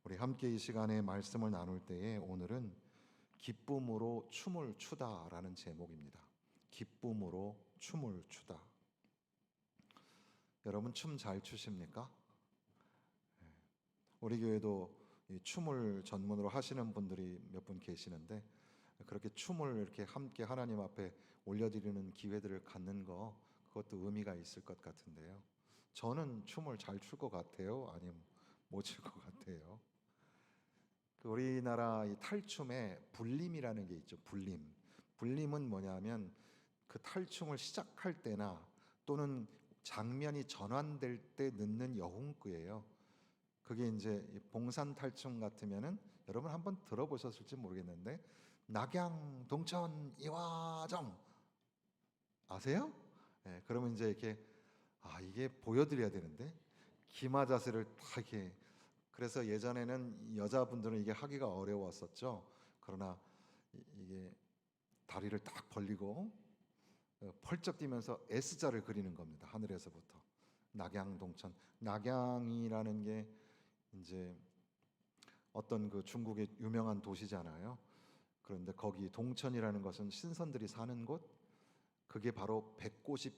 우리 함께 이 시간에 말씀을 나눌 때에 오늘은 기쁨으로 춤을 추다라는 제목입니다. 기쁨으로 춤을 추다. 여러분 춤 잘 추십니까? 우리 교회도 이 춤을 전문으로 하시는 분들이 몇 분 계시는데 그렇게 춤을 이렇게 함께 하나님 앞에 올려드리는 기회들을 갖는 거 그것도 의미가 있을 것 같은데요. 저는 춤을 잘 출 것 같아요? 아니면 못 출 것 같아요? 우리나라 이 탈춤에 불림이라는 게 있죠. 불림. 불림은 뭐냐면 그 탈춤을 시작할 때나 또는 장면이 전환될 때 넣는 여훈구예요. 그게 이제 봉산 탈춤 같으면은 여러분 한번 들어보셨을지 모르겠는데 낙양 동천 이화정 아세요? 네, 그러면 이제 이렇게 이게 보여드려야 되는데 기마 자세를 딱 이렇게 그래서 예전에는 여자분들은 이게 하기가 어려웠었죠. 그러나 이게 다리를 딱 벌리고 펄쩍 뛰면서 S자를 그리는 겁니다. 하늘에서부터 낙양 동천. 낙양이라는 게 이제 어떤 그 중국의 유명한 도시잖아요. 그런데 거기 동천이라는 것은 신선들이 사는 곳. 그게 바로 백꽃이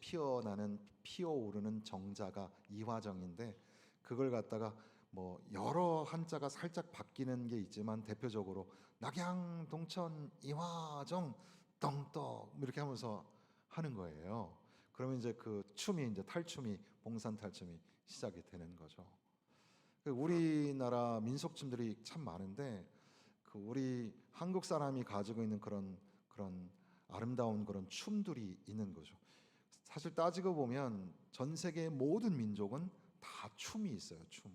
피어오르는 정자가 이화정인데 그걸 갖다가 뭐 여러 한자가 살짝 바뀌는 게 있지만 대표적으로 낙양 동천 이화정 떵떡 이렇게 하면서 하는 거예요. 그러면 이제 그 춤이 이제 탈춤이 봉산 탈춤이 시작이 되는 거죠. 우리나라 민속춤들이 참 많은데 그 우리 한국 사람이 가지고 있는 그런 아름다운 그런 춤들이 있는 거죠. 사실 따지고 보면 전 세계의 모든 민족은 다 춤이 있어요. 춤.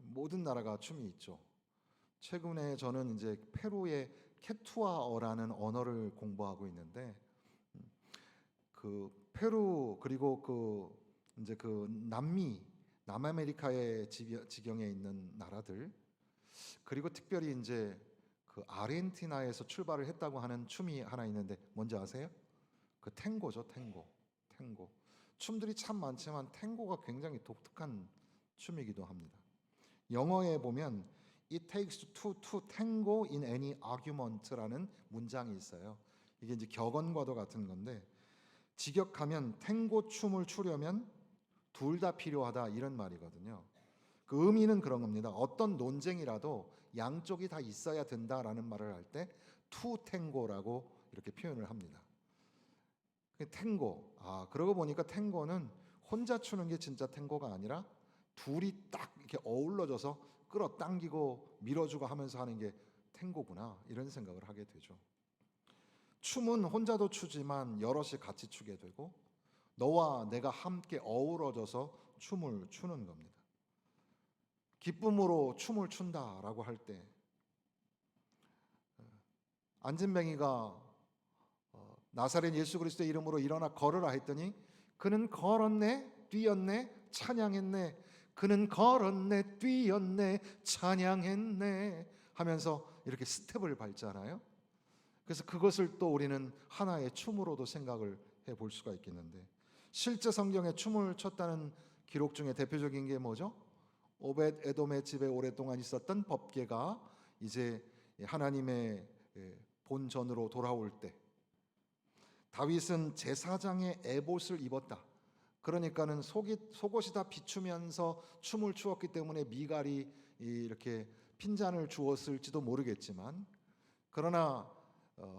모든 나라가 춤이 있죠. 최근에 저는 이제 페루의 케투아어라는 언어를 공부하고 있는데 그 페루 그리고 이제 그 남아메리카의 지경에 있는 나라들 그리고 특별히 이제 그 아르헨티나에서 출발을 했다고 하는 춤이 하나 있는데 뭔지 아세요? 그 탱고죠, 탱고. 춤들이 참 많지만 탱고가 굉장히 독특한 춤이기도 합니다. 영어에 보면 It takes two to tango in any argument라는 문장이 있어요. 이게 이제 격언과도 같은 건데 직역하면 탱고 춤을 추려면 둘 다 필요하다 이런 말이거든요. 그 의미는 그런 겁니다. 어떤 논쟁이라도 양쪽이 다 있어야 된다라는 말을 할 때 투 탱고라고 이렇게 표현을 합니다. 탱고. 그러고 보니까 탱고는 혼자 추는 게 진짜 탱고가 아니라 둘이 딱 이렇게 어우러져서 끌어당기고 밀어주고 하면서 하는 게 탱고구나 이런 생각을 하게 되죠. 춤은 혼자도 추지만 여럿이 같이 추게 되고 너와 내가 함께 어우러져서 춤을 추는 겁니다. 기쁨으로 춤을 춘다라고 할 때 안진뱅이가 나사렛 예수 그리스도의 이름으로 일어나 걸으라 했더니 그는 걸었네, 뛰었네, 찬양했네. 그는 걸었네, 뛰었네, 찬양했네 하면서 이렇게 스텝을 밟잖아요. 그래서 그것을 또 우리는 하나의 춤으로도 생각을 해볼 수가 있겠는데 실제 성경에 춤을 췄다는 기록 중에 대표적인 게 뭐죠? 오벳 에돔의 집에 오랫동안 있었던 법궤가 이제 하나님의 본전으로 돌아올 때 다윗은 제사장의 에봇을 입었다. 그러니까는 속옷이 다 비추면서 춤을 추었기 때문에 미갈이 이렇게 핀잔을 주었을지도 모르겠지만 그러나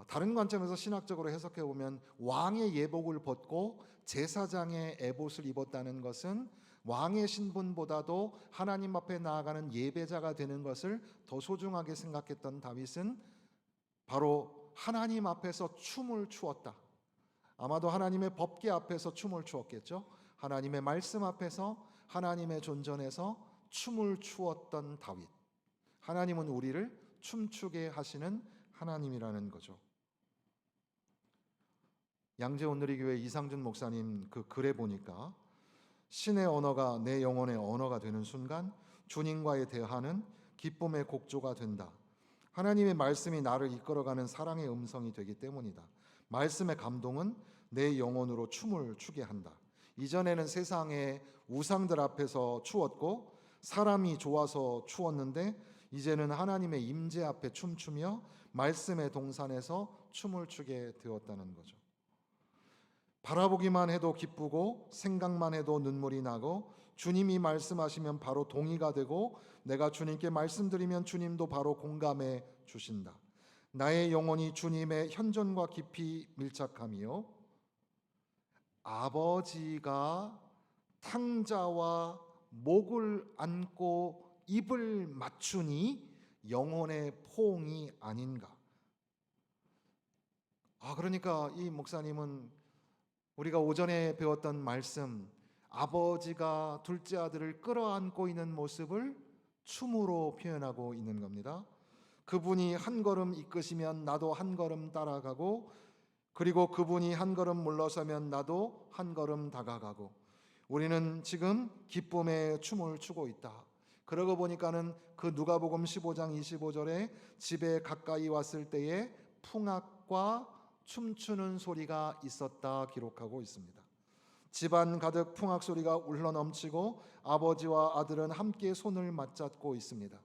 다른 관점에서 신학적으로 해석해 보면 왕의 예복을 벗고 제사장의 에봇을 입었다는 것은 왕의 신분보다도 하나님 앞에 나아가는 예배자가 되는 것을 더 소중하게 생각했던 다윗은 바로 하나님 앞에서 춤을 추었다. 아마도 하나님의 법궤 앞에서 춤을 추었겠죠. 하나님의 말씀 앞에서 하나님의 존전에서 춤을 추었던 다윗. 하나님은 우리를 춤추게 하시는 하나님이라는 거죠. 양재온 누리교회 이상준 목사님 그 글에 보니까 신의 언어가 내 영혼의 언어가 되는 순간 주님과의 대화는 기쁨의 곡조가 된다. 하나님의 말씀이 나를 이끌어가는 사랑의 음성이 되기 때문이다. 말씀의 감동은 내 영혼으로 춤을 추게 한다. 이전에는 세상의 우상들 앞에서 추었고 사람이 좋아서 추웠는데 이제는 하나님의 임재 앞에 춤추며 말씀의 동산에서 춤을 추게 되었다는 거죠. 바라보기만 해도 기쁘고 생각만 해도 눈물이 나고 주님이 말씀하시면 바로 동의가 되고 내가 주님께 말씀드리면 주님도 바로 공감해 주신다. 나의 영혼이 주님의 현존과 깊이 밀착하며 아버지가 탕자와 목을 안고 입을 맞추니 영혼의 포옹이 아닌가. 그러니까 이 목사님은 우리가 오전에 배웠던 말씀, 아버지가 둘째 아들을 끌어안고 있는 모습을 춤으로 표현하고 있는 겁니다. 그분이 한 걸음 이끄시면 나도 한 걸음 따라가고, 그리고 그분이 한 걸음 물러서면 나도 한 걸음 다가가고, 우리는 지금 기쁨의 춤을 추고 있다. 그러고 보니까는 그 누가복음 15장 25절에 집에 가까이 왔을 때에 풍악과 춤추는 소리가 있었다 기록하고 있습니다. 집안 가득 풍악 소리가 울러넘치고 아버지와 아들은 함께 손을 맞잡고 있습니다.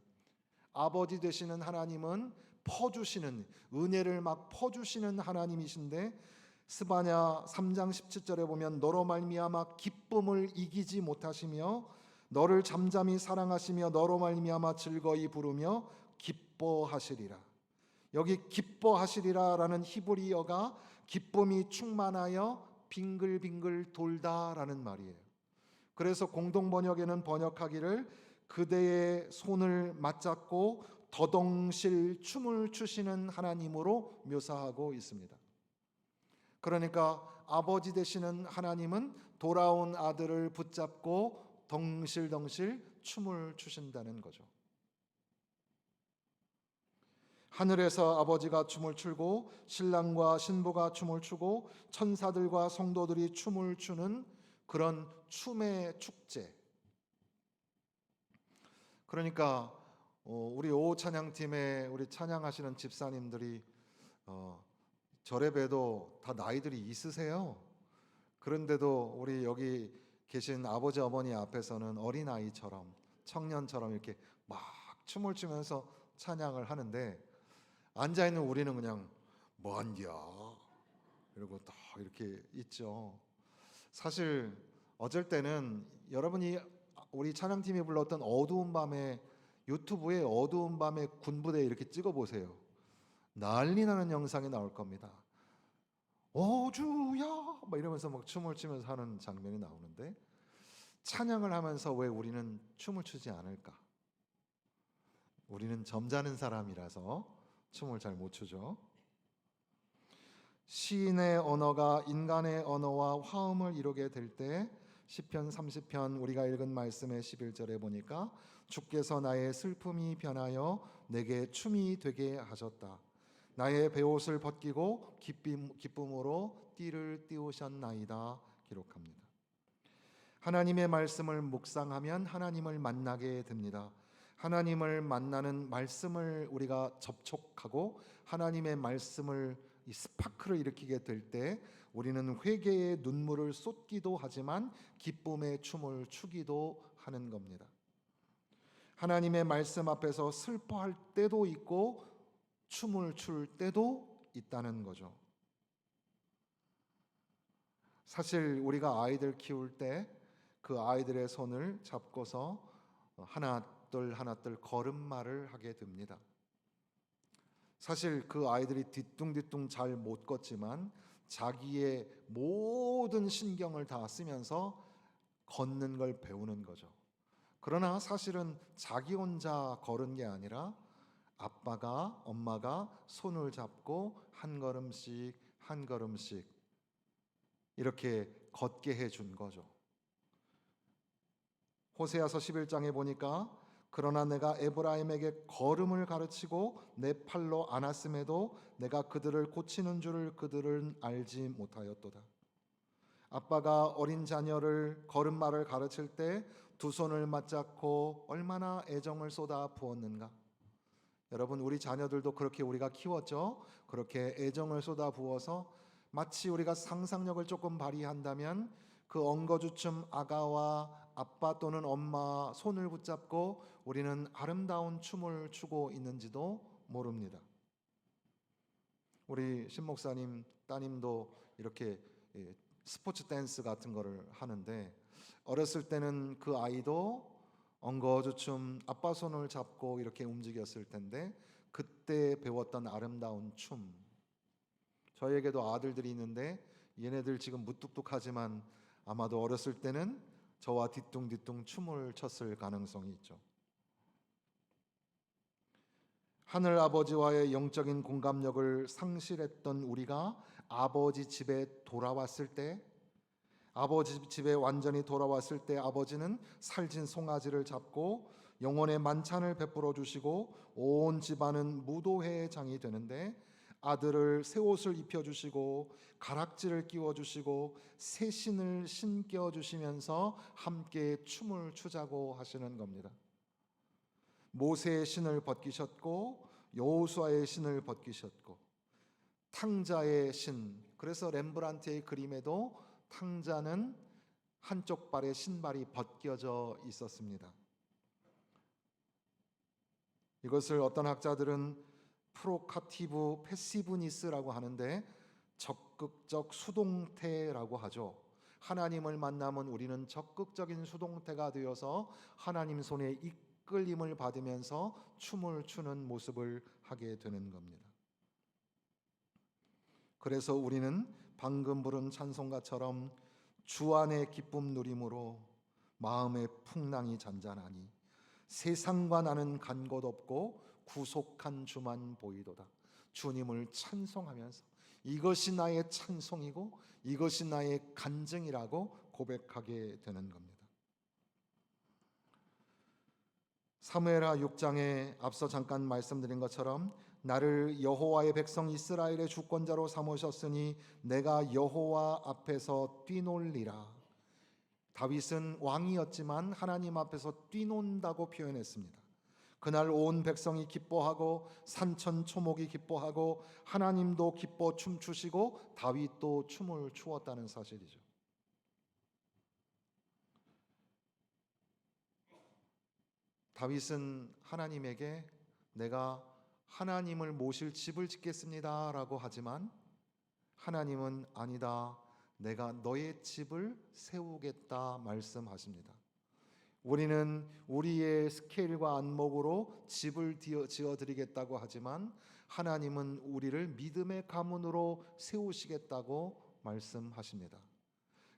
아버지 되시는 하나님은 퍼주시는, 은혜를 막 퍼주시는 하나님이신데 스바냐 3장 17절에 보면 너로 말미암아 기쁨을 이기지 못하시며 너를 잠잠히 사랑하시며 너로 말미암아 즐거이 부르며 기뻐하시리라. 여기 기뻐하시리라라는 히브리어가 기쁨이 충만하여 빙글빙글 돌다라는 말이에요. 그래서 공동 번역에는 번역하기를 그대의 손을 맞잡고 더덩실 춤을 추시는 하나님으로 묘사하고 있습니다. 그러니까 아버지 되시는 하나님은 돌아온 아들을 붙잡고 덩실덩실 춤을 추신다는 거죠. 하늘에서 아버지가 춤을 추고 신랑과 신부가 춤을 추고 천사들과 성도들이 춤을 추는 그런 춤의 축제. 그러니까 우리 오후 찬양팀에 우리 찬양하시는 집사님들이 절에 봬도 다 나이들이 있으세요. 그런데도 우리 여기 계신 아버지 어머니 앞에서는 어린아이처럼 청년처럼 이렇게 막 춤을 추면서 찬양을 하는데 앉아있는 우리는 그냥 뭔겨 이러고 딱 이렇게 있죠. 사실 어쩔 때는 여러분이 우리 찬양팀이 불렀던 어두운 밤에 유튜브에 어두운 밤에 군부대 이렇게 찍어보세요. 난리 나는 영상이 나올 겁니다. 주야 막 이러면서 막 춤을 추면서 하는 장면이 나오는데 찬양을 하면서 왜 우리는 춤을 추지 않을까? 우리는 점잖은 사람이라서 춤을 잘 못 추죠. 시인의 언어가 인간의 언어와 화음을 이루게 될 때 시편 30편 우리가 읽은 말씀의 11절에 보니까 주께서 나의 슬픔이 변하여 내게 춤이 되게 하셨다. 나의 베옷을 벗기고 기쁨으로 띠를 띄우셨나이다 기록합니다. 하나님의 말씀을 묵상하면 하나님을 만나게 됩니다. 하나님을 만나는 말씀을 우리가 접촉하고 하나님의 말씀을 이 스파크를 일으키게 될 때 우리는 회개의 눈물을 쏟기도 하지만 기쁨의 춤을 추기도 하는 겁니다. 하나님의 말씀 앞에서 슬퍼할 때도 있고 춤을 출 때도 있다는 거죠. 사실 우리가 아이들 키울 때 그 아이들의 손을 잡고서 하나둘 걸음마를 하게 됩니다. 사실 그 아이들이 뒤뚱뒤뚱 잘 못 걷지만 자기의 모든 신경을 다 쓰면서 걷는 걸 배우는 거죠. 그러나 사실은 자기 혼자 걸은 게 아니라 아빠가 엄마가 손을 잡고 한 걸음씩 한 걸음씩 이렇게 걷게 해준 거죠. 호세아서 11장에 보니까 그러나 내가 에브라임에게 걸음을 가르치고 내 팔로 안았음에도 내가 그들을 고치는 줄을 그들은 알지 못하였도다. 아빠가 어린 자녀를 걸음마를 가르칠 때 두 손을 맞잡고 얼마나 애정을 쏟아 부었는가. 여러분 우리 자녀들도 그렇게 우리가 키웠죠. 그렇게 애정을 쏟아 부어서 마치 우리가 상상력을 조금 발휘한다면 그 엉거주춤 아가와 아빠 또는 엄마 손을 붙잡고 우리는 아름다운 춤을 추고 있는지도 모릅니다. 우리 신 목사님 따님도 이렇게 스포츠 댄스 같은 거를 하는데, 어렸을 때는 그 아이도 엉거주춤 아빠 손을 잡고 이렇게 움직였을 텐데 그때 배웠던 아름다운 춤. 저에게도 아들들이 있는데 얘네들 지금 무뚝뚝하지만 아마도 어렸을 때는 저와 뒤뚱뒤뚱 춤을 췄을 가능성이 있죠. 하늘 아버지와의 영적인 공감력을 상실했던 우리가 아버지 집에 돌아왔을 때, 아버지 집에 완전히 돌아왔을 때 아버지는 살진 송아지를 잡고 영혼의 만찬을 베풀어 주시고 온 집안은 무도회의 장이 되는데, 아들을 새 옷을 입혀 주시고 가락지를 끼워 주시고 새 신을 신겨 주시면서 함께 춤을 추자고 하시는 겁니다. 모세의 신을 벗기셨고 여호수아의 신을 벗기셨고 탕자의 신, 그래서 렘브란트의 그림에도 탕자는 한쪽 발에 신발이 벗겨져 있었습니다. 이것을 어떤 학자들은 프로카티브 패시브니스라고 하는데 적극적 수동태라고 하죠. 하나님을 만나면 우리는 적극적인 수동태가 되어서 하나님 손에 이끌림을 받으면서 춤을 추는 모습을 하게 되는 겁니다. 그래서 우리는 방금 부른 찬송가처럼 주 안의 기쁨 누림으로 마음의 풍랑이 잔잔하니 세상과 나는 간 곳 없고 구속한 주만 보이도다. 주님을 찬송하면서 이것이 나의 찬송이고 이것이 나의 간증이라고 고백하게 되는 겁니다. 사무엘하 6장에 앞서 잠깐 말씀드린 것처럼 나를 여호와의 백성 이스라엘의 주권자로 삼으셨으니 내가 여호와 앞에서 뛰놀리라. 다윗은 왕이었지만 하나님 앞에서 뛰논다고 표현했습니다. 그날 온 백성이 기뻐하고 산천초목이 기뻐하고 하나님도 기뻐 춤추시고 다윗도 춤을 추었다는 사실이죠. 다윗은 하나님에게 내가 하나님을 모실 집을 짓겠습니다 라고 하지만 하나님은 아니다, 내가 너의 집을 세우겠다 말씀하십니다. 우리는 우리의 스케일과 안목으로 집을 지어드리겠다고 하지만 하나님은 우리를 믿음의 가문으로 세우시겠다고 말씀하십니다.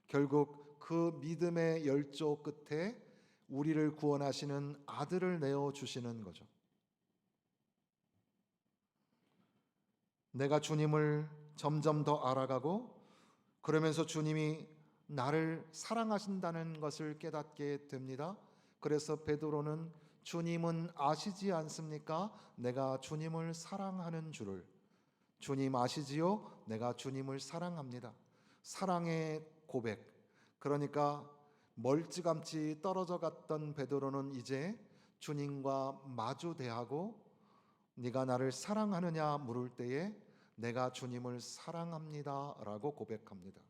결국 그 믿음의 열조 끝에 우리를 구원하시는 아들을 내어주시는 거죠. 내가 주님을 점점 더 알아가고 그러면서 주님이 나를 사랑하신다는 것을 깨닫게 됩니다. 그래서 베드로는 주님은 아시지 않습니까? 내가 주님을 사랑하는 줄을. 주님 아시지요? 내가 주님을 사랑합니다. 사랑의 고백. 그러니까 멀찌감치 떨어져 갔던 베드로는 이제 주님과 마주 대하고 네가 나를 사랑하느냐 물을 때에 내가 주님을 사랑합니다 라고 고백합니다.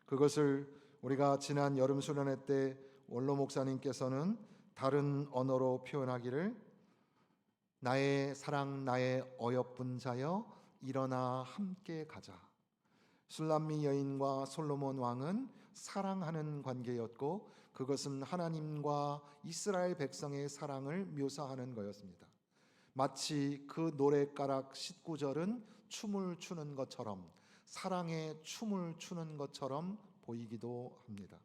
그것을 우리가 지난 여름 수련회 때 원로 목사님께서는 다른 언어로 표현하기를 나의 사랑 나의 어여쁜 자여 일어나 함께 가자. 술람미 여인과 솔로몬 왕은 사랑하는 관계였고 그것은 하나님과 이스라엘 백성의 사랑을 묘사하는 거였습니다. 마치 그 노래가락 19절은 춤을 추는 것처럼 사랑의 춤을 추는 것처럼 보이기도 합니다.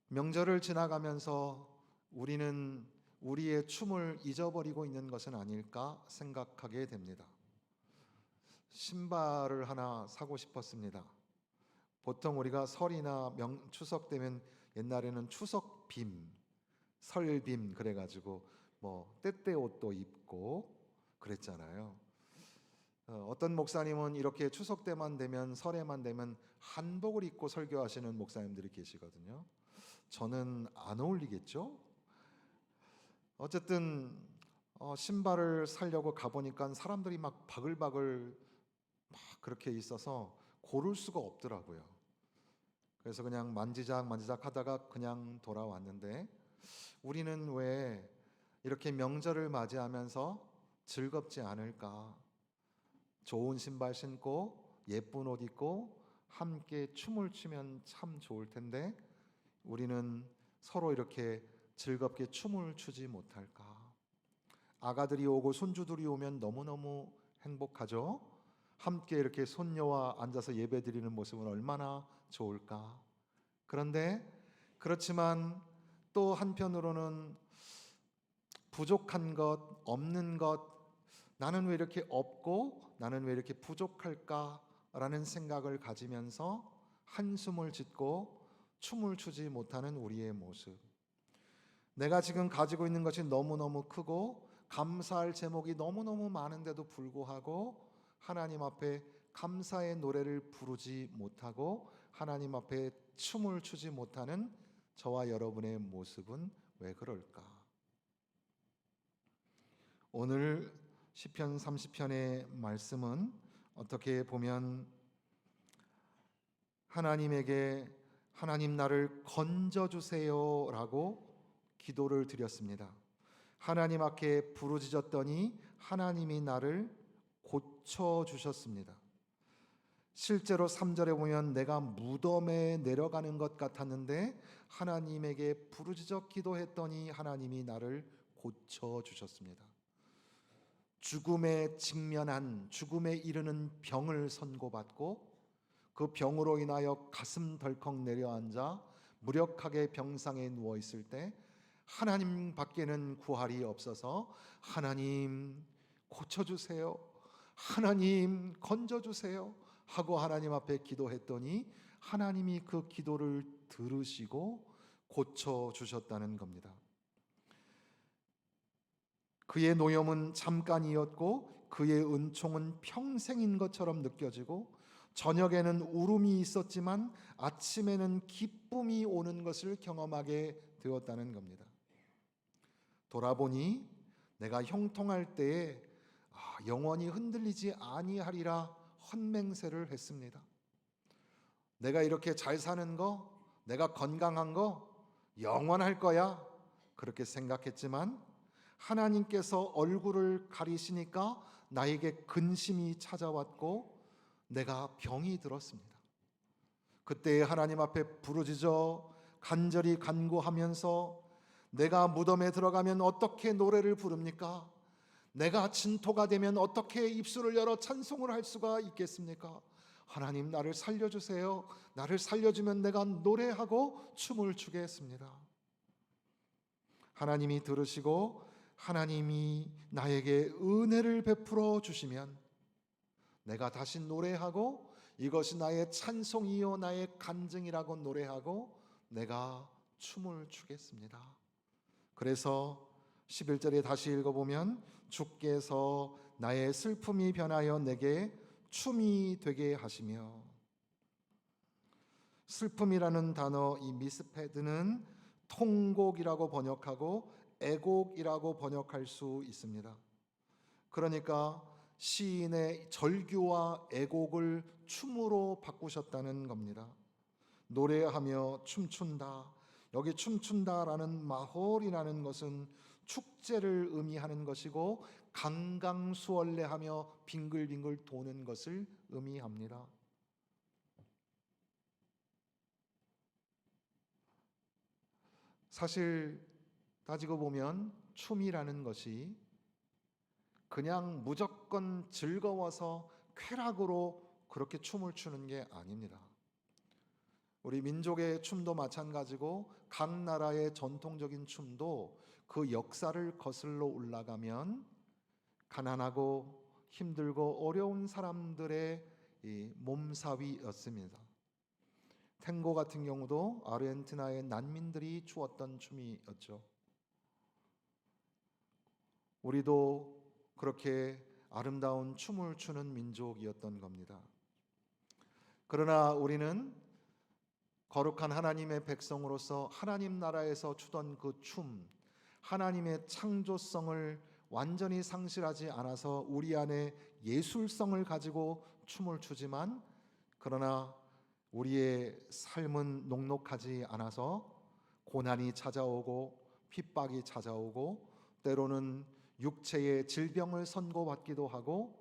명절을 지나가면서 우리는 우리의 춤을 잊어버리고 있는 것은 아닐까 생각하게 됩니다. 신발을 하나 사고 싶었습니다. 보통 우리가 설이나 추석 되면 옛날에는 추석빔, 설빔 그래가지고 뭐 때때 옷도 입고 그랬잖아요. 어떤 목사님은 이렇게 추석 때만 되면 설에만 되면 한복을 입고 설교하시는 목사님들이 계시거든요. 저는 안 어울리겠죠? 어쨌든 신발을 사려고 가보니까 사람들이 막 바글바글 막 그렇게 있어서 고를 수가 없더라고요. 그래서 그냥 만지작 하다가 그냥 돌아왔는데, 우리는 왜 이렇게 명절을 맞이하면서 즐겁지 않을까? 좋은 신발 신고 예쁜 옷 입고 함께 춤을 추면 참 좋을 텐데 우리는 서로 이렇게 즐겁게 춤을 추지 못할까? 아가들이 오고 손주들이 오면 너무너무 행복하죠? 함께 이렇게 손녀와 앉아서 예배드리는 모습은 얼마나 좋을까? 그런데 그렇지만 또 한편으로는 부족한 것, 없는 것, 나는 왜 이렇게 없고 나는 왜 이렇게 부족할까라는 생각을 가지면서 한숨을 짓고 춤을 추지 못하는 우리의 모습. 내가 지금 가지고 있는 것이 너무너무 크고 감사할 제목이 너무너무 많은데도 불구하고 하나님 앞에 감사의 노래를 부르지 못하고 하나님 앞에 춤을 추지 못하는 저와 여러분의 모습은 왜 그럴까? 오늘 시편 30편의 말씀은 어떻게 보면 하나님에게 하나님 나를 건져 주세요라고 기도를 드렸습니다. 하나님 앞에 부르짖었더니 하나님이 나를 고쳐 주셨습니다. 실제로 3절에 보면 내가 무덤에 내려가는 것 같았는데 하나님에게 부르짖어 기도했더니 하나님이 나를 고쳐 주셨습니다. 죽음에 직면한, 죽음에 이르는 병을 선고받고 그 병으로 인하여 가슴 덜컥 내려앉아 무력하게 병상에 누워 있을 때 하나님 밖에는 구할이 없어서 하나님 고쳐주세요, 하나님 건져주세요 하고 하나님 앞에 기도했더니 하나님이 그 기도를 들으시고 고쳐주셨다는 겁니다. 그의 노염은 잠깐이었고 그의 은총은 평생인 것처럼 느껴지고 저녁에는 울음이 있었지만 아침에는 기쁨이 오는 것을 경험하게 되었다는 겁니다. 돌아보니 내가 형통할 때에 영원히 흔들리지 아니하리라 헛맹세를 했습니다. 내가 이렇게 잘 사는 거, 내가 건강한 거 영원할 거야 그렇게 생각했지만 하나님께서 얼굴을 가리시니까 나에게 근심이 찾아왔고 내가 병이 들었습니다. 그때 하나님 앞에 부르짖어 간절히 간구하면서 내가 무덤에 들어가면 어떻게 노래를 부릅니까? 내가 진토가 되면 어떻게 입술을 열어 찬송을 할 수가 있겠습니까? 하나님 나를 살려주세요. 나를 살려주면 내가 노래하고 춤을 추겠습니다. 하나님이 들으시고 하나님이 나에게 은혜를 베풀어 주시면 내가 다시 노래하고 이것이 나의 찬송이요 나의 간증이라고 노래하고 내가 춤을 추겠습니다. 그래서 11절에 다시 읽어보면 주께서 나의 슬픔이 변하여 내게 춤이 되게 하시며, 슬픔이라는 단어 이 미스페드는 통곡이라고 번역하고 애곡이라고 번역할 수 있습니다. 그러니까 시인의 절규와 애곡을 춤으로 바꾸셨다는 겁니다. 노래하며 춤춘다. 여기 춤춘다라는 마홀이라는 것은 축제를 의미하는 것이고 강강수월래하며 빙글빙글 도는 것을 의미합니다. 사실 따지고 보면 춤이라는 것이 그냥 무조건 즐거워서 쾌락으로 그렇게 춤을 추는 게 아닙니다. 우리 민족의 춤도 마찬가지고 각 나라의 전통적인 춤도 그 역사를 거슬러 올라가면 가난하고 힘들고 어려운 사람들의 이 몸사위였습니다. 탱고 같은 경우도 아르헨티나의 난민들이 추었던 춤이었죠. 우리도 그렇게 아름다운 춤을 추는 민족이었던 겁니다. 그러나 우리는 거룩한 하나님의 백성으로서 하나님 나라에서 추던 그 춤, 하나님의 창조성을 완전히 상실하지 않아서 우리 안에 예술성을 가지고 춤을 추지만, 그러나 우리의 삶은 녹록하지 않아서 고난이 찾아오고 핍박이 찾아오고 때로는 육체의 질병을 선고받기도 하고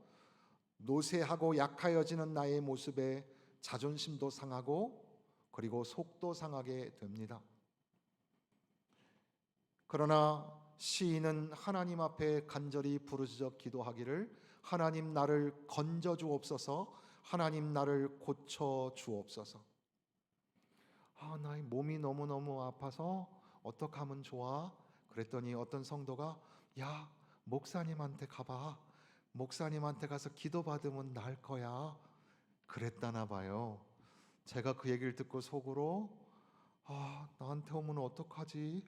노쇠하고 약하여지는 나의 모습에 자존심도 상하고 그리고 속도 상하게 됩니다. 그러나 시인은 하나님 앞에 간절히 부르짖어 기도하기를 하나님 나를 건져 주옵소서, 하나님 나를 고쳐 주옵소서. 나의 몸이 너무너무 아파서 어떻게 하면 좋아? 그랬더니 어떤 성도가 야, 목사님한테 가봐. 목사님한테 가서 기도받으면 나을 거야. 그랬다나 봐요. 제가 그 얘기를 듣고 속으로 나한테 오면 어떡하지?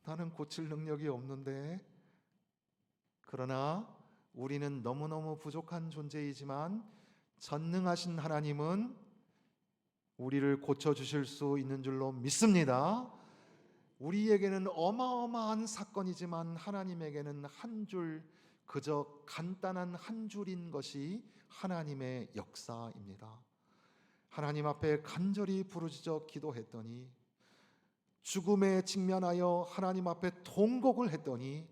나는 고칠 능력이 없는데. 그러나 우리는 너무너무 부족한 존재이지만 전능하신 하나님은 우리를 고쳐주실 수 있는 줄로 믿습니다. 우리에게는 어마어마한 사건이지만 하나님에게는 한 줄, 그저 간단한 한 줄인 것이 하나님의 역사입니다. 하나님 앞에 간절히 부르짖어 기도했더니 죽음에 직면하여 하나님 앞에 통곡을 했더니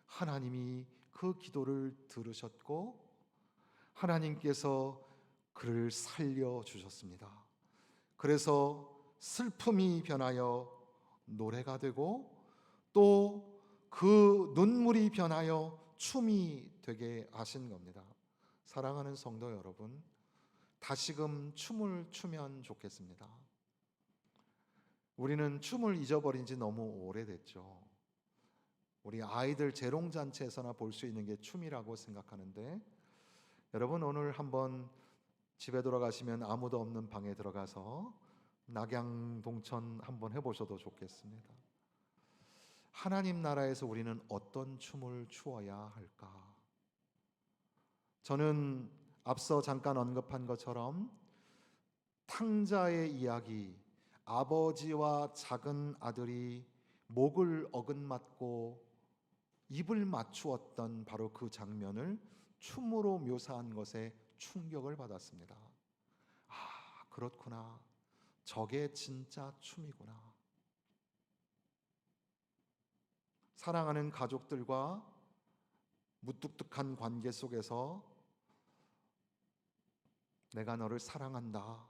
하나님이 그 기도를 들으셨고 하나님께서 그를 살려주셨습니다. 그래서 슬픔이 변하여 노래가 되고 또 그 눈물이 변하여 춤이 되게 하신 겁니다. 사랑하는 성도 여러분, 다시금 춤을 추면 좋겠습니다. 우리는 춤을 잊어버린 지 너무 오래됐죠. 우리 아이들 재롱잔치에서나 볼 수 있는 게 춤이라고 생각하는데 여러분 오늘 한번 집에 돌아가시면 아무도 없는 방에 들어가서 낙양동천 한번 해보셔도 좋겠습니다. 하나님 나라에서 우리는 어떤 춤을 추어야 할까? 저는 앞서 잠깐 언급한 것처럼 탕자의 이야기, 아버지와 작은 아들이 목을 어긋맞고 입을 맞추었던 바로 그 장면을 춤으로 묘사한 것에 충격을 받았습니다. 그렇구나. 저게 진짜 춤이구나. 사랑하는 가족들과 무뚝뚝한 관계 속에서 내가 너를 사랑한다.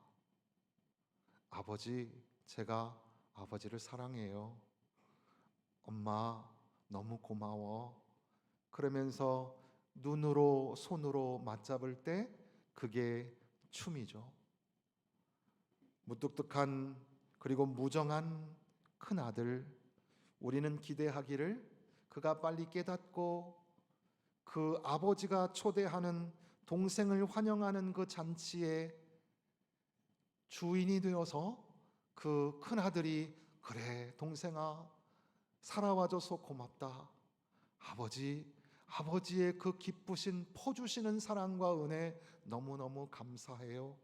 아버지, 제가 아버지를 사랑해요. 엄마, 너무 고마워. 그러면서 눈으로 손으로 맞잡을 때 그게 춤이죠. 무뚝뚝한 그리고 무정한 큰 아들, 우리는 기대하기를 그가 빨리 깨닫고 그 아버지가 초대하는 동생을 환영하는 그 잔치에 주인이 되어서 그 큰 아들이 그래 동생아 살아와줘서 고맙다. 아버지의 그 기쁘신 퍼주시는 사랑과 은혜 너무너무 감사해요.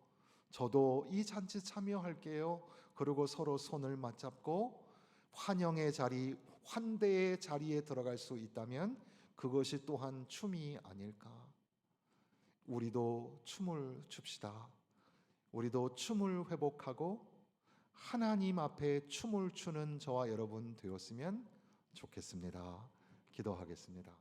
저도 이 잔치 참여할게요. 그리고 서로 손을 맞잡고 환영의 자리, 환대의 자리에 들어갈 수 있다면 그것이 또한 춤이 아닐까. 우리도 춤을 춥시다. 우리도 춤을 회복하고 하나님 앞에 춤을 추는 저와 여러분 되었으면 좋겠습니다. 기도하겠습니다.